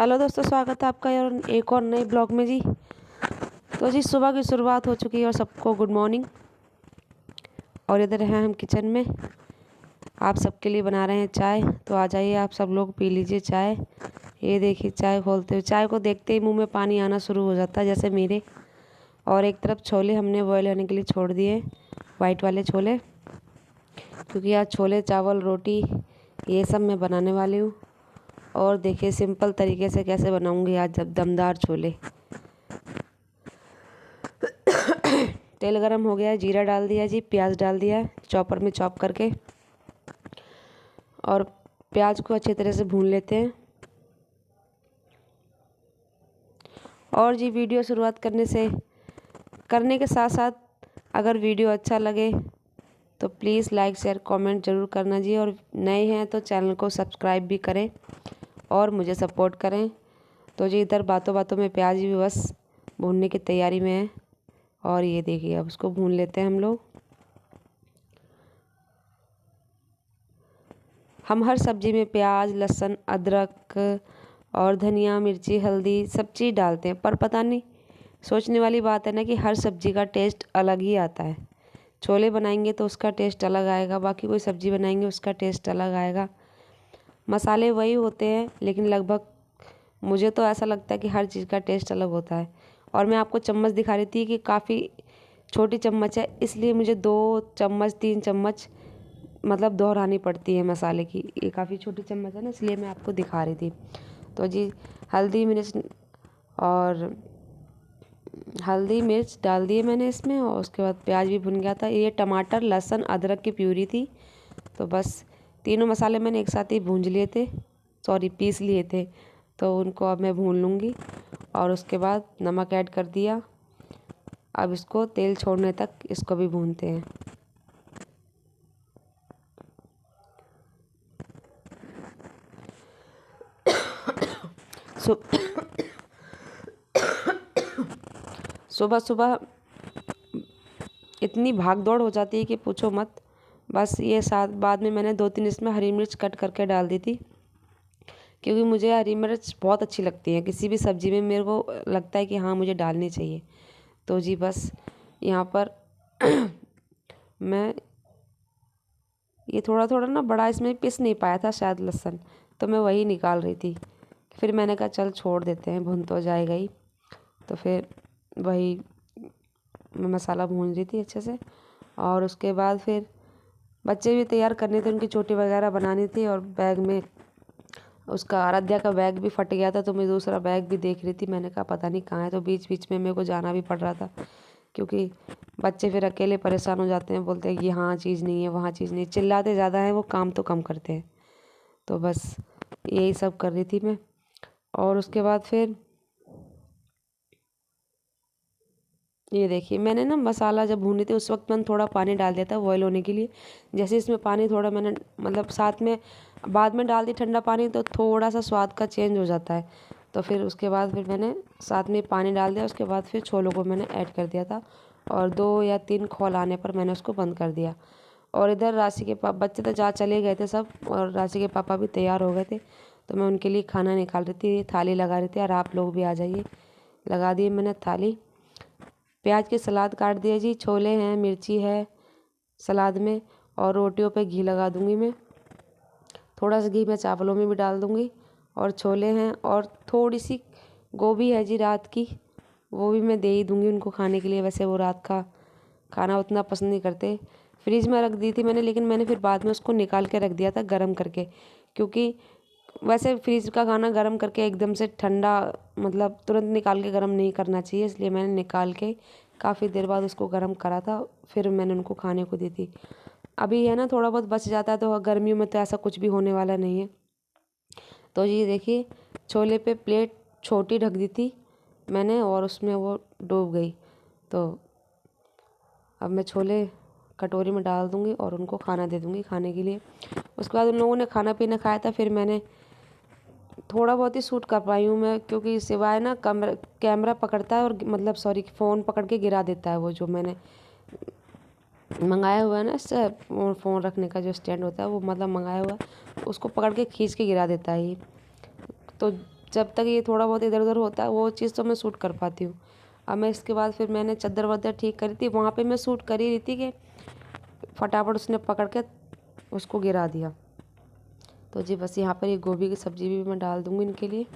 Hello दोस्तों, स्वागत है आपका यार एक और नए ब्लॉग में जी। तो जी सुबह की शुरुआत हो चुकी है और सबको गुड मॉर्निंग। और इधर हैं हम किचन में, आप सबके लिए बना रहे हैं चाय। तो आ जाइए आप सब लोग, पी लीजिए चाय। ये देखिए चाय खोलते हुए, चाय को देखते ही मुंह में पानी आना शुरू हो जाता है जैसे मेरे। और एक तरफ छोले हमने बॉयल होने के लिए छोड़ दिए, वाइट वाले छोले, क्योंकि आज छोले चावल रोटी ये सब मैं बनाने वाली हूँ। और देखिए सिंपल तरीके से कैसे बनाऊंगी आज जब दमदार छोले। तेल गरम हो गया है, जीरा डाल दिया जी, प्याज डाल दिया है चॉपर में चॉप करके, और प्याज को अच्छी तरह से भून लेते हैं। और जी वीडियो शुरुआत करने के साथ साथ अगर वीडियो अच्छा लगे तो प्लीज़ लाइक शेयर कमेंट ज़रूर करना जी। और नए हैं तो चैनल को सब्सक्राइब भी करें और मुझे सपोर्ट करें। तो जी इधर बातों बातों में प्याज भी बस भूनने की तैयारी में है। और ये देखिए अब उसको भून लेते हैं हम लोग। हम हर सब्ज़ी में प्याज लहसुन अदरक और धनिया मिर्ची हल्दी सब चीज़ डालते हैं, पर पता नहीं, सोचने वाली बात है ना कि हर सब्ज़ी का टेस्ट अलग ही आता है। छोले बनाएंगे तो उसका टेस्ट अलग आएगा, बाकी कोई सब्ज़ी बनाएंगे उसका टेस्ट अलग आएगा। मसाले वही होते हैं, लेकिन लगभग मुझे तो ऐसा लगता है कि हर चीज़ का टेस्ट अलग होता है। और मैं आपको चम्मच दिखा रही थी कि काफ़ी छोटी चम्मच है, इसलिए मुझे 2 चम्मच 3 चम्मच मतलब दोहरानी पड़ती है मसाले की। ये काफ़ी छोटी चम्मच है ना, इसलिए मैं आपको दिखा रही थी। तो जी और हल्दी मिर्च डाल दिए मैंने इसमें, और उसके बाद प्याज भी भुन गया था। ये टमाटर लहसुन अदरक की प्यूरी थी। तो बस तीनों मसाले मैंने एक साथ ही भूंज लिए थे, सॉरी पीस लिए थे। तो उनको अब मैं भून लूँगी, और उसके बाद नमक ऐड कर दिया। अब इसको तेल छोड़ने तक इसको भी भूनते हैं। सुबह सुबह इतनी भाग दौड़ हो जाती है कि पूछो मत। बस ये साथ बाद में मैंने 2-3 इसमें हरी मिर्च कट करके डाल दी थी, क्योंकि मुझे हरी मिर्च बहुत अच्छी लगती है। किसी भी सब्ज़ी में मेरे को लगता है कि हाँ मुझे डालनी चाहिए। तो जी बस यहाँ पर मैं ये थोड़ा थोड़ा ना बड़ा इसमें पिस नहीं पाया था शायद लहसुन, तो मैं वही निकाल रही थी। फिर मैंने कहा चल छोड़ देते हैं, भुन तो जाएगा ही। तो फिर वही मैं मसाला भून रही थी अच्छे से। और उसके बाद फिर बच्चे भी तैयार करने थे, उनकी चोटी वगैरह बनानी थी। और बैग में उसका आराध्या का बैग भी फट गया था, तो मैं दूसरा बैग भी देख रही थी। मैंने कहा पता नहीं कहाँ है, तो बीच बीच में मेरे को जाना भी पड़ रहा था, क्योंकि बच्चे फिर अकेले परेशान हो जाते हैं, बोलते हैं कि यहाँ चीज़ नहीं है वहाँ चीज़ नहीं, चिल्लाते ज़्यादा हैं वो, काम तो कम करते हैं। तो बस यही सब कर रही थी मैं। और उसके बाद फिर ये देखिए मैंने ना मसाला जब भूनी थी उस वक्त मैंने थोड़ा पानी डाल दिया था बॉयल होने के लिए। जैसे इसमें पानी थोड़ा मैंने मतलब साथ में बाद में डाल दी ठंडा पानी, तो थोड़ा सा स्वाद का चेंज हो जाता है। तो फिर उसके बाद फिर मैंने साथ में पानी डाल दिया। उसके बाद फिर छोलों को मैंने ऐड कर दिया था, और 2 या 3 खौल आने पर मैंने उसको बंद कर दिया। और इधर राशि के पापा, बच्चे तो जा चले गए थे सब, और राशि के पापा भी तैयार हो गए थे। तो मैं उनके लिए खाना निकाल रही थी, थाली लगा रही थी। और आप लोग भी आ जाइए, लगा दिए मैंने थाली। प्याज के सलाद काट दिए जी, छोले हैं मिर्ची है सलाद में, और रोटियों पे घी लगा दूंगी मैं। थोड़ा सा घी मैं चावलों में भी डाल दूंगी। और छोले हैं, और थोड़ी सी गोभी है जी रात की, वो भी मैं दे ही दूंगी उनको खाने के लिए। वैसे वो रात का खाना उतना पसंद नहीं करते। फ्रिज में रख दी थी मैंने, लेकिन मैंने फिर बाद में उसको निकाल के रख दिया था गर्म करके, क्योंकि वैसे फ्रिज का खाना गर्म करके एकदम से ठंडा मतलब तुरंत निकाल के गर्म नहीं करना चाहिए, इसलिए मैंने निकाल के काफ़ी देर बाद उसको गर्म करा था, फिर मैंने उनको खाने को दी थी। अभी है ना थोड़ा बहुत बच जाता है, तो गर्मियों में तो ऐसा कुछ भी होने वाला नहीं है। तो ये देखिए छोले पे प्लेट छोटी ढक दी थी मैंने, और उसमें वो डूब गई। तो अब मैं छोले कटोरी में डाल दूँगी और उनको खाना दे दूँगी खाने के लिए। उसके बाद उन लोगों ने खाना पीना खाया था। फिर मैंने थोड़ा बहुत ही शूट कर पाई हूँ मैं, क्योंकि सिवाय ना कैमरा पकड़ता है, और मतलब सॉरी फ़ोन पकड़ के गिरा देता है। वो जो मैंने मंगाया हुआ है ना, इससे फ़ोन रखने का जो स्टैंड होता है वो मतलब मंगाया हुआ है, उसको पकड़ के खींच के गिरा देता है ये। तो जब तक ये थोड़ा बहुत इधर उधर होता है वो चीज़ तो मैं सूट कर पाती हूँ। अब मैं इसके बाद फिर मैंने चादर वादर ठीक करी थी, वहाँ पे मैं सूट कर ही रही थी कि फटाफट उसने पकड़ के उसको गिरा दिया। तो जी बस यहाँ पर ये गोभी की सब्ज़ी भी मैं डाल दूँगी इनके लिए।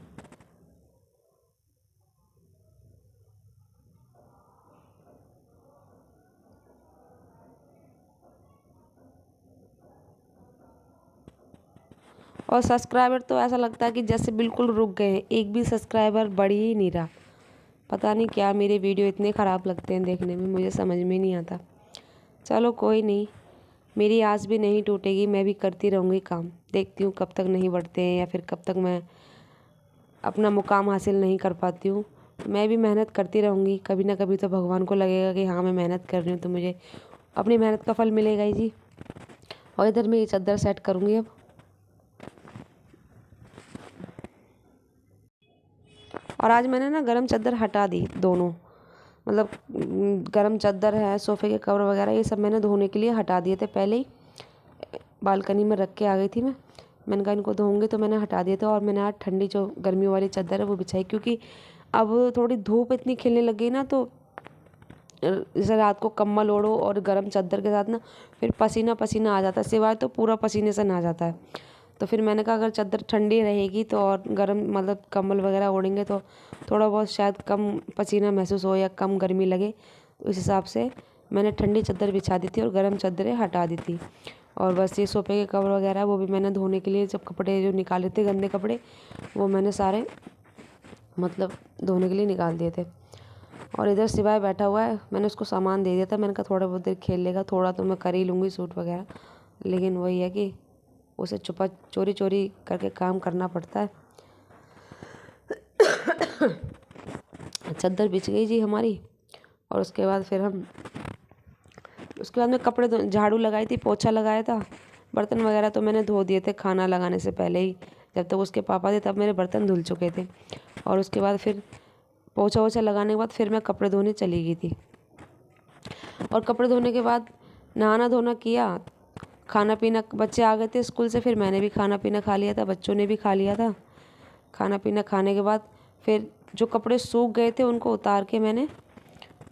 और सब्सक्राइबर तो ऐसा लगता है कि जैसे बिल्कुल रुक गए हैं, एक भी सब्सक्राइबर बढ़ ही नहीं रहा। पता नहीं क्या मेरे वीडियो इतने ख़राब लगते हैं देखने में, मुझे समझ में नहीं आता। चलो कोई नहीं, मेरी आस भी नहीं टूटेगी, मैं भी करती रहूँगी काम। देखती हूँ कब तक नहीं बढ़ते हैं या फिर कब तक मैं अपना मुकाम हासिल नहीं कर पाती हूँ। मैं भी मेहनत करती रहूँगी, कभी ना कभी तो भगवान को लगेगा कि हाँ मैं मेहनत कर रही हूँ तो मुझे अपनी मेहनत का फल मिलेगा ही जी। और इधर मैं ये चादर सेट करूँगी अब। और आज मैंने ना गरम चादर हटा दी दोनों, मतलब गरम चादर है, सोफ़े के कवर वगैरह ये सब मैंने धोने के लिए हटा दिए थे पहले ही। बालकनी में रख के आ गई थी मैंने कहा इनको धोऊंगी तो मैंने हटा दिए थे। और मैंने आज ठंडी जो गर्मियों वाली चादर है वो बिछाई, क्योंकि अब थोड़ी धूप इतनी खिलने लग गई ना, तो जैसे रात को कंबल ओढ़ो और गर्म चादर के साथ ना फिर पसीना पसीना आ जाता है, सिवाय तो पूरा पसीने से नहा जाता है। तो फिर मैंने कहा अगर चादर ठंडी रहेगी तो और गर्म मतलब कंबल वगैरह ओढ़ेंगे तो थोड़ा बहुत शायद कम पसीना महसूस हो या कम गर्मी लगे। तो इस हिसाब से मैंने ठंडी चादर बिछा दी थी और गर्म चादरें हटा दी थी। और बस ये सोफ़े के कवर वगैरह वो भी मैंने धोने के लिए, जब कपड़े जो निकाले थे गंदे कपड़े वो मैंने सारे मतलब धोने के लिए निकाल दिए थे। और इधर सिवाय बैठा हुआ है, मैंने उसको सामान दे दिया था, मैंने कहा थोड़ा बहुत देर खेल लेगा, थोड़ा तो मैं कर ही लूँगी सूट वगैरह। लेकिन वही है कि उसे छुपा चोरी चोरी करके काम करना पड़ता है। चादर बिछ गई जी हमारी। और उसके बाद मैं कपड़े झाड़ू लगाई थी, पोछा लगाया था, बर्तन वगैरह तो मैंने धो दिए थे खाना लगाने से पहले ही। जब तक उसके पापा थे तब मेरे बर्तन धुल चुके थे। और उसके बाद फिर पोछा वोछा लगाने के बाद फिर मैं कपड़े धोने चली गई थी। और कपड़े धोने के बाद नहाना धोना किया, खाना पीना, बच्चे आ गए थे स्कूल से, फिर मैंने भी खाना पीना खा लिया था, बच्चों ने भी खा लिया था। खाना पीना खाने के बाद फिर जो कपड़े सूख गए थे उनको उतार के मैंने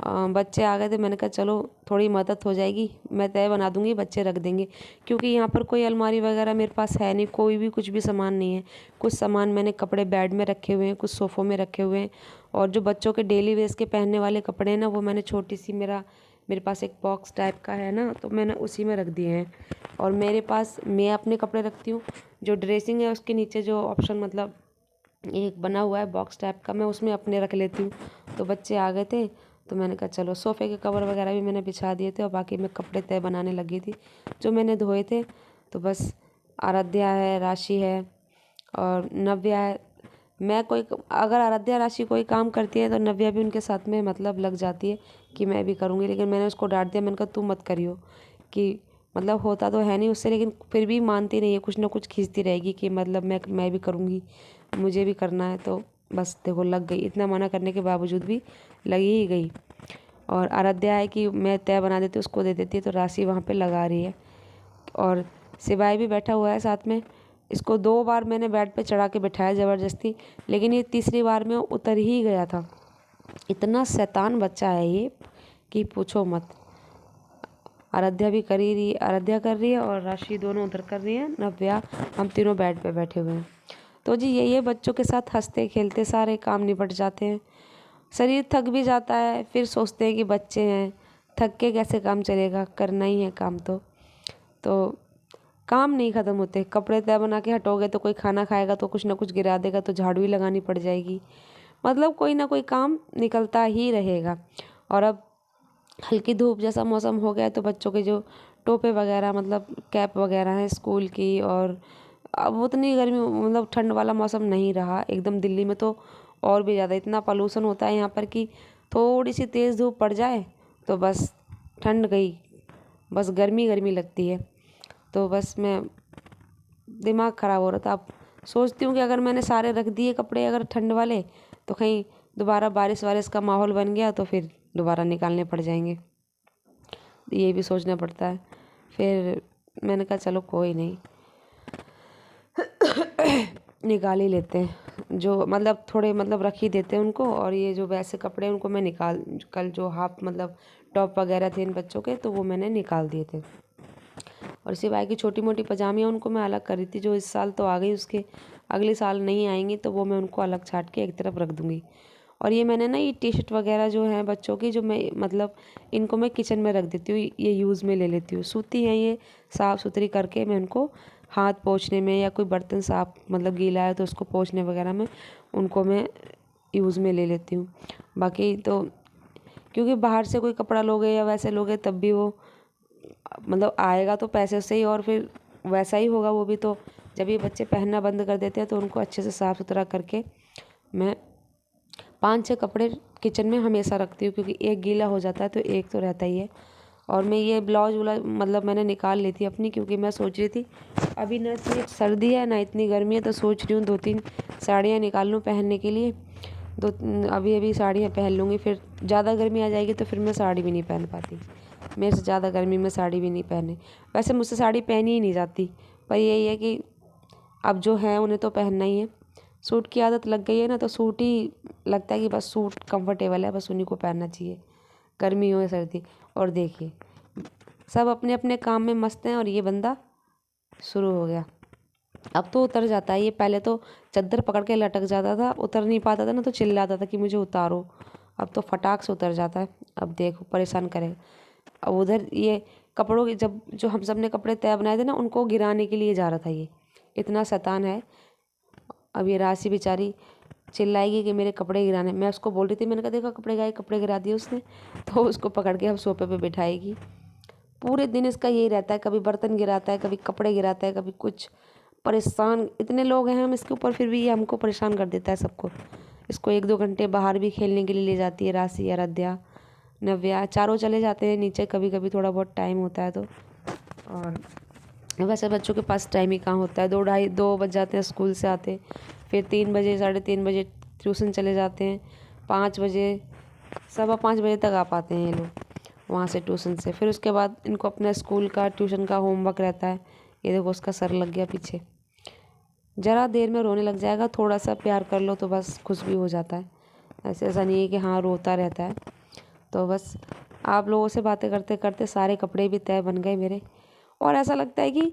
बच्चे आ गए थे, मैंने कहा चलो थोड़ी मदद हो जाएगी, मैं तय बना दूंगी, बच्चे रख देंगे। क्योंकि यहाँ पर कोई अलमारी वगैरह मेरे पास है नहीं, कोई भी कुछ भी सामान नहीं है। कुछ सामान मैंने कपड़े बेड में रखे हुए हैं, कुछ सोफ़ों में रखे हुए हैं। और जो बच्चों के डेली वेयर्स के पहनने वाले कपड़े हैं ना, वो मैंने छोटी सी मेरे पास एक बॉक्स टाइप का है ना, तो मैंने उसी में रख दिए हैं। और मेरे पास मैं अपने कपड़े रखती हूँ, जो ड्रेसिंग है उसके नीचे जो ऑप्शन मतलब एक बना हुआ है बॉक्स टाइप का, मैं उसमें अपने रख लेती हूँ। तो बच्चे आ गए थे तो मैंने कहा चलो, सोफ़े के कवर वगैरह भी मैंने बिछा दिए थे और बाकी मैं कपड़े तय बनाने लगी थी जो मैंने धोए थे। तो बस आराध्या है, राशि है और नव्या है। मैं कोई अगर आराध्या राशि कोई काम करती है तो नव्या भी उनके साथ में मतलब लग जाती है कि मैं भी करूँगी। लेकिन मैंने उसको डांट दिया, मैंने कहा तू मत करियो, कि मतलब होता तो है नहीं उससे, लेकिन फिर भी मानती नहीं है, कुछ ना कुछ खींचती रहेगी कि मतलब मैं भी करूँगी, मुझे भी करना है। तो बस देखो लग गई, इतना मना करने के बावजूद भी लगी ही गई। और आराध्या है कि मैं तय बना देती हूँ उसको दे देती है, तो राशि वहाँ पे लगा रही है। और सिवाय भी बैठा हुआ है साथ में। इसको 2 बार मैंने बेड पे चढ़ा के बिठाया ज़बरदस्ती, लेकिन ये तीसरी बार में उतर ही गया था। इतना शैतान बच्चा है ये कि पूछो मत। आराध्या भी आराध्या कर रही है और राशि दोनों उधर कर रही है, नव्या, हम तीनों बेड पे बैठे हुए हैं। तो जी यही है, बच्चों के साथ हंसते खेलते सारे काम निपट जाते हैं। शरीर थक भी जाता है, फिर सोचते हैं कि बच्चे हैं, थक के कैसे काम चलेगा, करना ही है काम। तो काम नहीं ख़त्म होते। कपड़े तय बना के हटोगे तो कोई खाना खाएगा तो कुछ ना कुछ गिरा देगा, तो झाड़ू ही लगानी पड़ जाएगी। मतलब कोई ना कोई काम निकलता ही रहेगा। और अब हल्की धूप जैसा मौसम हो गया है तो बच्चों के जो टोपे वगैरह मतलब कैप वगैरह हैं स्कूल की, और अब उतनी गर्मी मतलब ठंड वाला मौसम नहीं रहा एकदम। दिल्ली में तो और भी ज़्यादा इतना पॉल्यूशन होता है यहाँ पर कि थोड़ी सी तेज़ धूप पड़ जाए तो बस ठंड गई, बस गर्मी गर्मी लगती है। तो बस मैं दिमाग ख़राब हो रहा था। अब सोचती हूँ कि अगर मैंने सारे रख दिए कपड़े अगर ठंड वाले, तो कहीं दोबारा बारिश वारिश का माहौल बन गया तो फिर दोबारा निकालने पड़ जाएंगे, ये भी सोचना पड़ता है। फिर मैंने कहा चलो कोई नहीं, निकाल ही लेते हैं। जो मतलब थोड़े मतलब रख ही देते हैं उनको, और ये जो वैसे कपड़े उनको मैं कल जो हाफ मतलब टॉप वगैरह थे इन बच्चों के, तो वो मैंने निकाल दिए थे। और सिवाय की छोटी मोटी पजामियाँ उनको मैं अलग करी थी, जो इस साल तो आ गई, उसके अगले साल नहीं आएंगी, तो वो मैं उनको अलग छाट के एक तरफ रख दूँगी। और ये मैंने ना ये टी शर्ट वगैरह जो हैं बच्चों की, जो मैं मतलब इनको मैं किचन में रख देती हूँ, ये यूज़ में ले लेती हूँ। सूती हैं ये, साफ़ सुथरी करके मैं उनको हाथ पोंछने में या कोई बर्तन साफ मतलब गीला है तो उसको पोंछने वगैरह में उनको मैं यूज़ में ले लेती हूँ। बाकी तो क्योंकि बाहर से कोई कपड़ा लोगे या वैसे लोगे तब भी वो मतलब आएगा तो पैसे से ही, और फिर वैसा ही होगा वो भी। तो जब ये बच्चे पहनना बंद कर देते हैं तो उनको अच्छे से साफ़ सुथरा करके मैं 5-6 कपड़े किचन में हमेशा रखती हूँ, क्योंकि एक गीला हो जाता है तो एक तो रहता ही है। और मैं ये ब्लाउज व्लाउज मतलब मैंने निकाल ली थी अपनी, क्योंकि मैं सोच रही थी अभी ना इतनी सर्दी है ना इतनी गर्मी है, तो सोच रही हूँ 2-3 साड़ियाँ निकाल लूँ पहनने के लिए। अभी साड़ियाँ पहन लूँगी, फिर ज़्यादा गर्मी आ जाएगी तो फिर मैं साड़ी भी नहीं पहन पाती। मेरे से ज़्यादा गर्मी में साड़ी भी नहीं पहने, वैसे मुझसे साड़ी पहनी ही नहीं जाती, पर यही है कि अब जो है उन्हें तो पहनना ही है। सूट की आदत लग गई है ना, तो सूट ही लगता है कि बस सूट कंफर्टेबल है, बस उन्हीं को पहनना चाहिए, गर्मी हो या सर्दी। और देखिए सब अपने अपने काम में मस्त हैं, और ये बंदा शुरू हो गया। अब तो उतर जाता है ये, पहले तो चद्दर पकड़ के लटक जाता था, उतर नहीं पाता था ना तो चिल्लाता था कि मुझे उतारो। अब तो फटाक से उतर जाता है। अब देखो परेशान करेगा। अब उधर ये कपड़ों की जब जो हम सब ने कपड़े तय बनाए थे ना, उनको गिराने के लिए जा रहा था ये, इतना शैतान है। अब ये राशि बेचारी चिल्लाएगी कि मेरे कपड़े गिराने। मैं उसको बोल रही थी, मैंने कहा देखा कपड़े गिरा दिए उसने, तो उसको पकड़ के अब सोफे पे बिठाएगी। पूरे दिन इसका यही रहता है, कभी बर्तन गिराता है, कभी कपड़े गिराता है, कभी कुछ। परेशान इतने लोग हैं हम इसके ऊपर, फिर भी ये हमको परेशान कर देता है सबको। इसको 1-2 घंटे बाहर भी खेलने के लिए ले जाती है राशि, आराध्या, नव्या, चारों चले जाते हैं नीचे, कभी कभी थोड़ा बहुत टाइम होता है तो। और वैसे बच्चों के पास टाइम ही कहाँ होता है, 2 बज जाते हैं स्कूल से आते, फिर 3 बजे 3:30 बजे ट्यूशन चले जाते हैं, 5 बजे 5:15 बजे तक आ पाते हैं ये लोग वहाँ से ट्यूशन से। फिर उसके बाद इनको अपना स्कूल का ट्यूशन का होमवर्क रहता है। ये देखो उसका सर लग गया पीछे, ज़रा देर में रोने लग जाएगा, थोड़ा सा प्यार कर लो तो बस खुश भी हो जाता है। ऐसा नहीं है कि हाँ रोता रहता है। तो बस आप लोगों से बातें करते करते सारे कपड़े भी तय बन गए मेरे। और ऐसा लगता है कि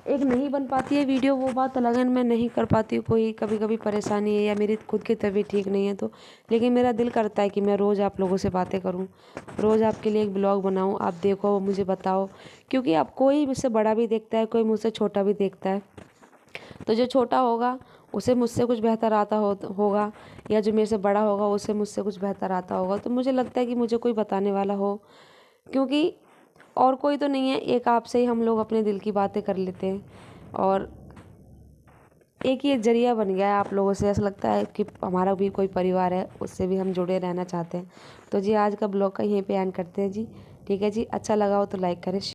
एक नहीं बन पाती है वीडियो, वो बात अलग है, मैं नहीं कर पाती हूँ, कोई कभी कभी परेशानी है या मेरी खुद की तबीयत ठीक नहीं है तो। लेकिन मेरा दिल करता है कि मैं रोज़ आप लोगों से बातें करूँ, रोज़ आपके लिए एक ब्लॉग बनाऊँ, आप देखो मुझे बताओ। क्योंकि अब कोई मुझसे बड़ा भी देखता है, कोई मुझसे छोटा भी देखता है, तो जो छोटा होगा उसे मुझसे कुछ बेहतर आता होगा, या जो मेरे से बड़ा होगा उसे मुझसे कुछ बेहतर आता होगा। तो मुझे लगता है कि मुझे कोई बताने वाला हो, क्योंकि और कोई तो नहीं है, एक आपसे ही हम लोग अपने दिल की बातें कर लेते हैं। और एक ये जरिया बन गया है आप लोगों से, ऐसा लगता है कि हमारा भी कोई परिवार है, उससे भी हम जुड़े रहना चाहते हैं। तो जी आज का ब्लॉग का यहीं पे एंड करते हैं जी। ठीक है जी, अच्छा लगा हो तो लाइक करें।